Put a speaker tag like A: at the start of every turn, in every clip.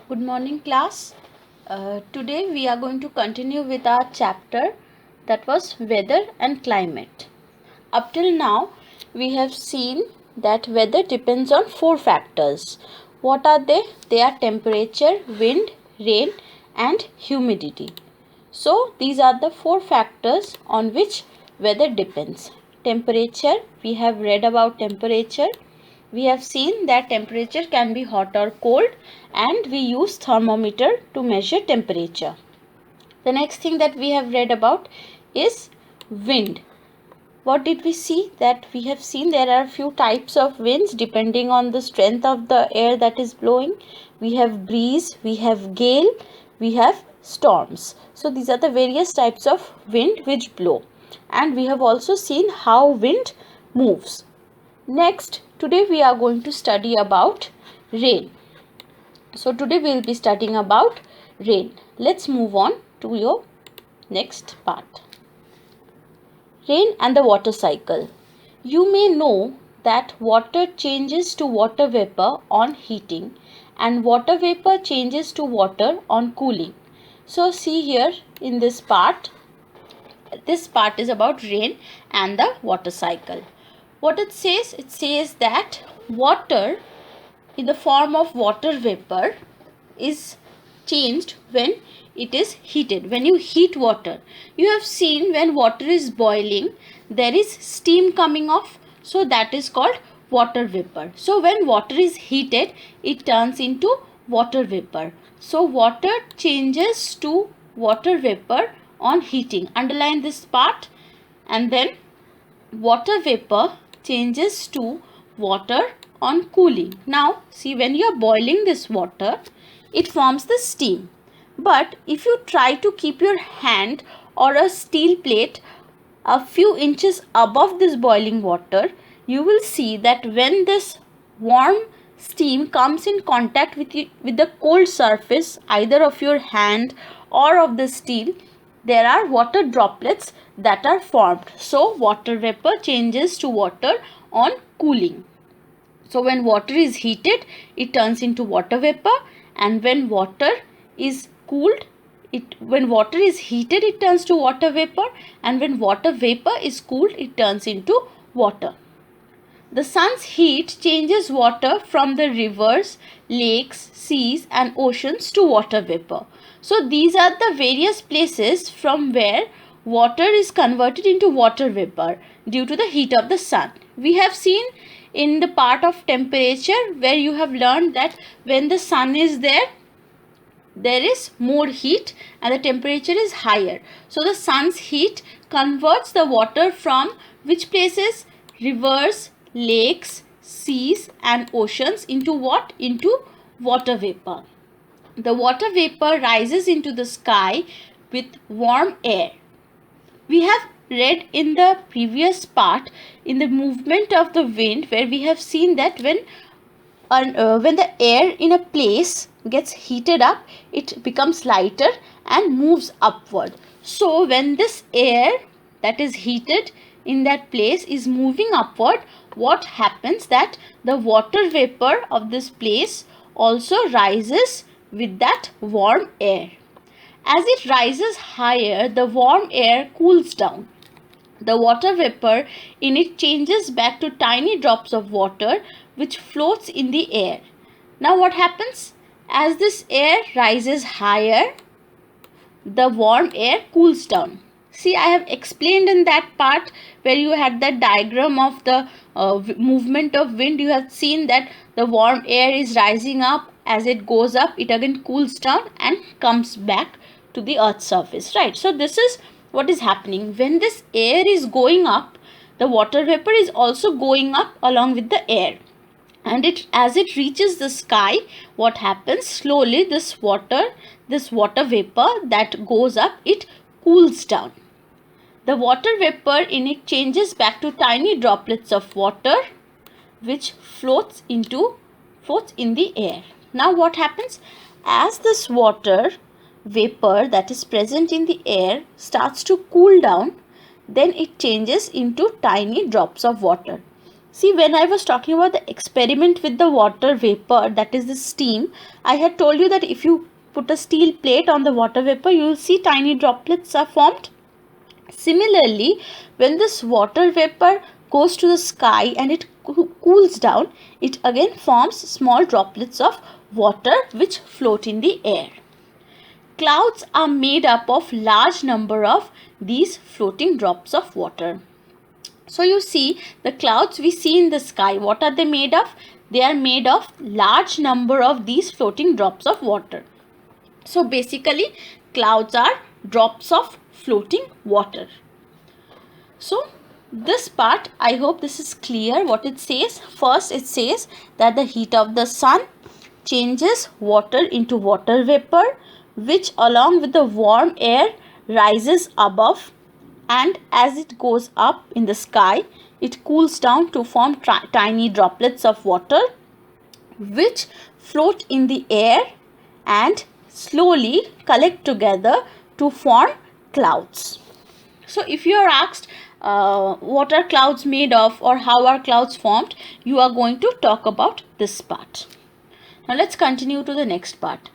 A: Good morning, class. Today we are going to continue with our chapter that was weather and climate. Up till now, we have seen that weather depends on four factors. What are they? They are temperature, wind, rain, and humidity. So, these are the four factors on which weather depends. Temperature, we have read about temperature. We have seen that temperature can be hot or cold, and we use thermometer to measure temperature. The next thing that we have read about is wind. What did we see? That we have seen there are a few types of winds depending on the strength of the air that is blowing. We have breeze, we have gale, we have storms. So these are the various types of wind which blow. And we have also seen how wind moves. Next, today we are going to study about rain. So today we will be studying about rain. Let's move on to your next part. Rain and the water cycle. You may know that water changes to water vapor on heating and water vapor changes to water on cooling. So see here in this part is about rain and the water cycle. What it says that water in the form of water vapor is changed when it is heated. When you heat water, you have seen when water is boiling, there is steam coming off. So that is called water vapor. So when water is heated, it turns into water vapor. So water changes to water vapor on heating. Underline this part. And then water vapor changes to water on cooling. Now see, when you are boiling this water, it forms the steam. But if you try to keep your hand or a steel plate a few inches above this boiling water, you will see that when this warm steam comes in contact with the cold surface either of your hand or of the steel, there are water droplets that are formed. So water vapor changes to water on cooling. So when water is heated, it turns into water vapor, and when water is cooled, when water is heated, it turns to water vapor, and when water vapor is cooled, it turns into water. The sun's heat changes water from the rivers, lakes, seas and oceans to water vapor. So these are the various places from where water is converted into water vapor due to the heat of the sun. We have seen in the part of temperature where you have learned that when the sun is there is more heat and the temperature is higher. So the sun's heat converts the water from which places? Rivers, lakes, seas and oceans into what? Into water vapor. The water vapor rises into the sky with warm air. We have read in the previous part in the movement of the wind where we have seen that when the air in a place gets heated up, it becomes lighter and moves upward. So when this air that is heated in that place is moving upward, what happens that the water vapor of this place also rises with that warm air. As it rises higher, the warm air cools down. The water vapor in it changes back to tiny drops of water which floats in the air. Now what happens? As this air rises higher, the warm air cools down. See, I have explained in that part where you had that diagram of the movement of wind. You have seen that the warm air is rising up. As it goes up, it again cools down and comes back to the earth's surface, right? So this is what is happening. When this air is going up, the water vapor is also going up along with the air. And as it reaches the sky, what happens? Slowly this water vapor that goes up, it cools down. The water vapor in it changes back to tiny droplets of water which floats in the air. Now what happens? As this water vapor that is present in the air starts to cool down, then it changes into tiny drops of water. See, when I was talking about the experiment with the water vapor, that is the steam, I had told you that if you put a steel plate on the water vapor, you will see tiny droplets are formed. Similarly, when this water vapor goes to the sky and it cools down, it again forms small droplets of water which float in the air. Clouds are made up of large number of these floating drops of water. So you see the clouds we see in the sky, what are they made of? They are made of large number of these floating drops of water. So basically clouds are drops of floating water. So this part, I hope this is clear what it says. First it says that the heat of the sun changes water into water vapor, which along with the warm air rises above, and as it goes up in the sky, it cools down to form tiny droplets of water which float in the air and slowly collect together to form clouds. So if you are asked what are clouds made of or how are clouds formed, you are going to talk about this part. Now let's continue to the next part.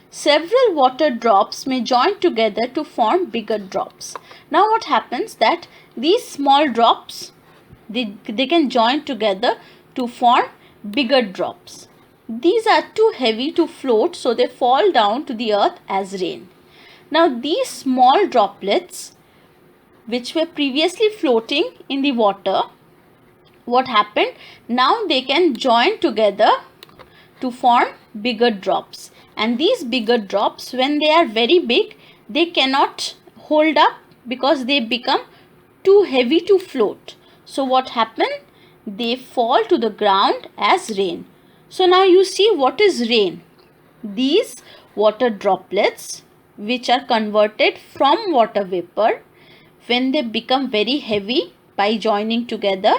A: Several water drops may join together to form bigger drops. Now what happens that these small drops, they can join together to form bigger drops. These are too heavy to float, so they fall down to the earth as rain. Now these small droplets which were previously floating in the water, what happened? Now they can join together to form bigger drops. And these bigger drops, when they are very big, they cannot hold up because they become too heavy to float. So what happened? They fall to the ground as rain. So now you see what is rain. These water droplets which are converted from water vapor, when they become very heavy by joining together,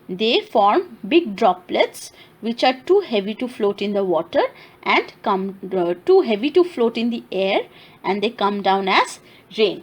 A: they form big droplets which are too heavy to float in the water and too heavy to float in the air, and they come down as rain.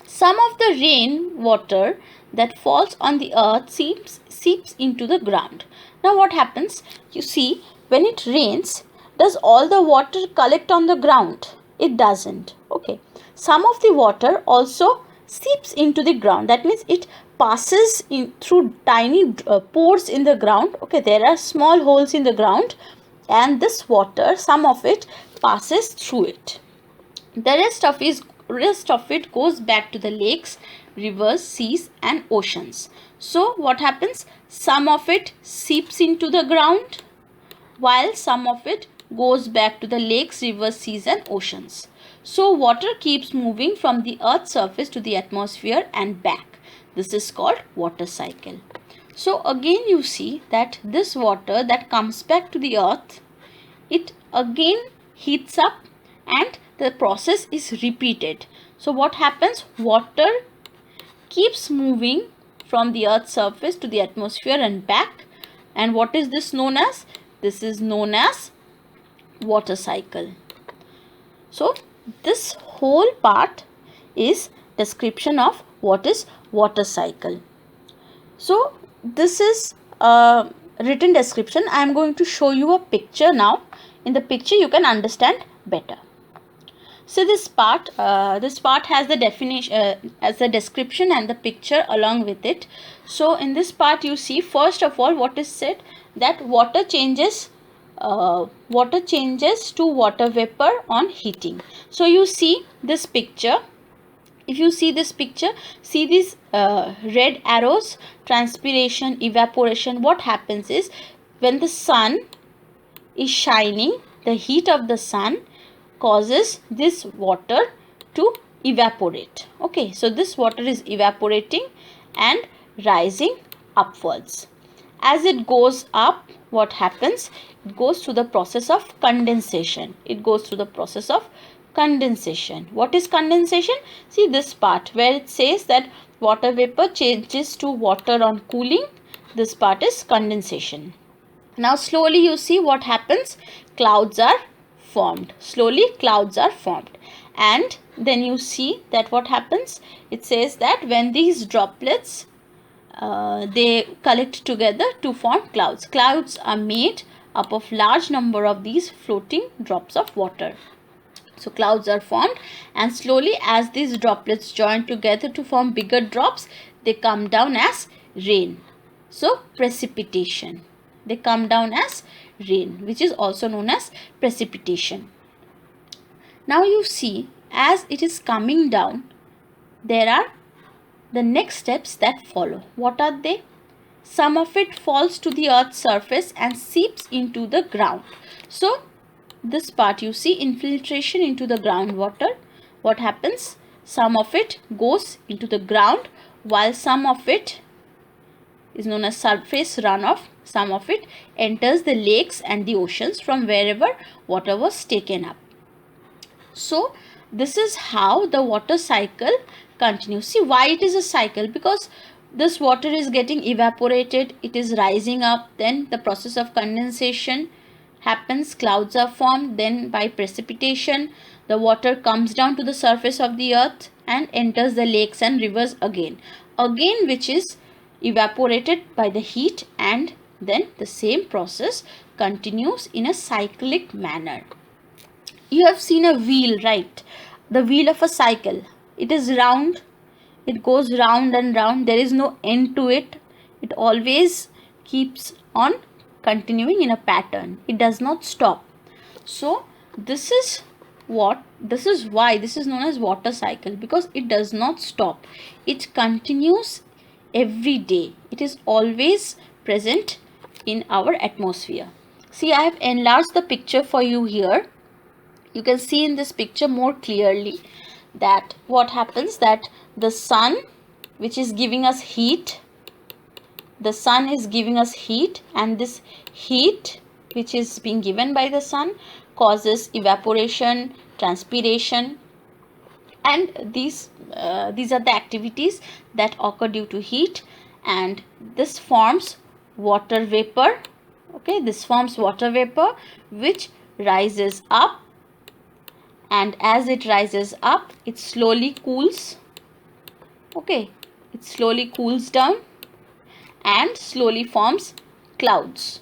A: Some of the rain water that falls on the earth seeps into the ground. Now what happens? You see, when it rains, does all the water collect on the ground? It doesn't. Okay. Some of the water also seeps into the ground. That means it passes in through tiny pores in the ground. Okay, there are small holes in the ground, and this water, some of it passes through it. The rest of it goes back to the lakes, rivers, seas and oceans. So what happens? Some of it seeps into the ground, while some of it goes back to the lakes, rivers, seas and oceans. So water keeps moving from the earth's surface to the atmosphere and back. This is called water cycle. So again you see that this water that comes back to the earth, it again heats up and the process is repeated. So what happens? Water keeps moving from the earth's surface to the atmosphere and back. And what is this known as? This is known as water cycle. So this whole part is description of what is water cycle. So this is a written description. I am going to show you a picture now. In the picture you can understand better. So this part has the definition as the description and the picture along with it. So in this part you see, first of all, what is said that water changes to water vapor on heating. So you see this picture. If you see this picture, see these red arrows, transpiration, evaporation. What happens is, when the sun is shining, the heat of the sun causes this water to evaporate. Okay, so this water is evaporating and rising upwards. As it goes up, what happens? It goes through the process of condensation. What is condensation? See this part where it says that water vapor changes to water on cooling. This part is condensation. Now slowly you see what happens. Clouds are formed. And then you see that what happens? It says that when these droplets they collect together to form clouds. Clouds are made up of large number of these floating drops of water. So clouds are formed, and slowly as these droplets join together to form bigger drops, they come down as rain. So precipitation. They come down as rain, which is also known as precipitation. Now you see, as it is coming down, there are the next steps that follow. What are they? Some of it falls to the earth's surface and seeps into the ground. So this part, you see, infiltration into the groundwater. What happens? Some of it goes into the ground, while some of it is known as surface runoff. Some of it enters the lakes and the oceans from wherever water was taken up. So this is how the water cycle continues. See why it is a cycle? Because this water is getting evaporated, it is rising up, then the process of condensation happens, clouds are formed, then by precipitation the water comes down to the surface of the earth and enters the lakes and rivers again, which is evaporated by the heat, and then the same process continues in a cyclic manner. You have seen a wheel, right? The wheel of a cycle. It is round. It goes round and round. There is no end to it. It always keeps on continuing in a pattern. It does not stop. So this is why this is known as water cycle, because it does not stop. It continues every day. It is always present in our atmosphere. See, I have enlarged the picture for you here. You can see in this picture more clearly that what happens, that the sun, which is giving us heat, and this heat which is being given by the sun causes evaporation, transpiration, and these are the activities that occur due to heat, and this forms water vapor. Okay, this forms water vapor which rises up, and as it rises up, it slowly cools. Okay, it slowly cools down and slowly forms clouds,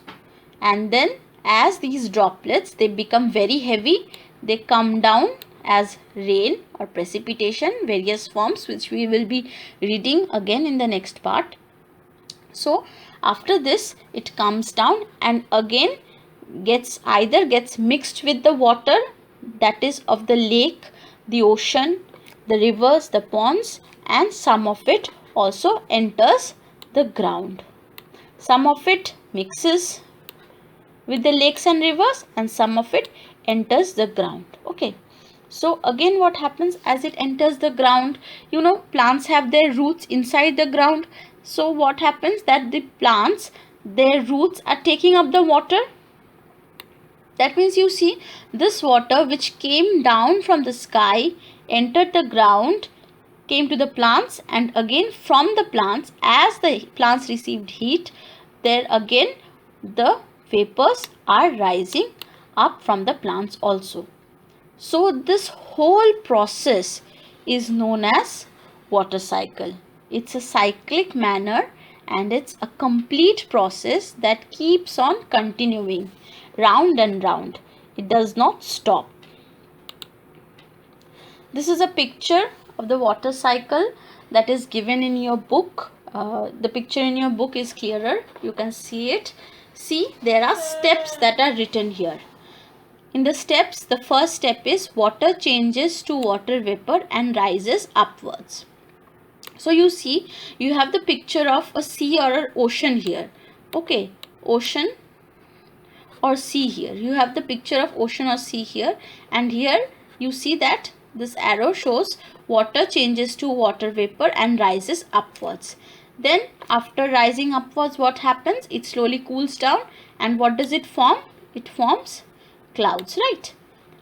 A: and then as these droplets, they become very heavy, they come down as rain or precipitation, various forms which we will be reading again in the next part. So after this, it comes down and again gets mixed with the water that is of the lake, the ocean, the rivers, the ponds, and some of it also enters the ground. Some of it mixes with the lakes and rivers, and some of it enters the ground. Okay, so again what happens as it enters the ground? You know, plants have their roots inside the ground. So what happens, that the plants, their roots are taking up the water. That means, you see, this water which came down from the sky, entered the ground, came to the plants, and again from the plants, as the plants received heat, there again the vapors are rising up from the plants also. So this whole process is known as water cycle. It's a cyclic manner, and it's a complete process that keeps on continuing round and round. It does not stop. This is a picture of the water cycle that is given in your book. The picture in your book is clearer. You can see it. See, there are steps that are written here. In the steps, the first step is water changes to water vapor and rises upwards. So you see, you have the picture of a sea or an ocean here. Okay, ocean or sea here. You have the picture of ocean or sea here, and here you see that this arrow shows water changes to water vapor and rises upwards. Then after rising upwards, what happens? It slowly cools down, and what does it form? It forms clouds, right?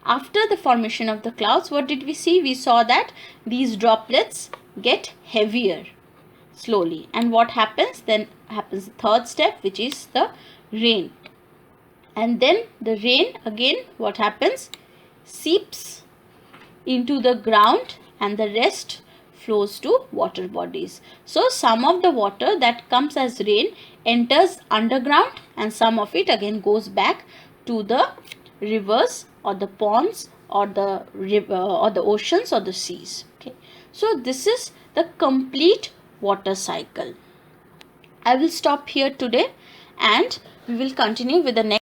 A: After the formation of the clouds, what did we see? We saw that these droplets get heavier slowly, and what happens? Then happens the third step, which is the rain. And then the rain again, what happens? Seeps into the ground, and the rest flows to water bodies. So some of the water that comes as rain enters underground, and some of it again goes back to the rivers or the ponds or the river or the oceans or the seas. Okay, so this is the complete water cycle. I will stop here today, and we will continue with the next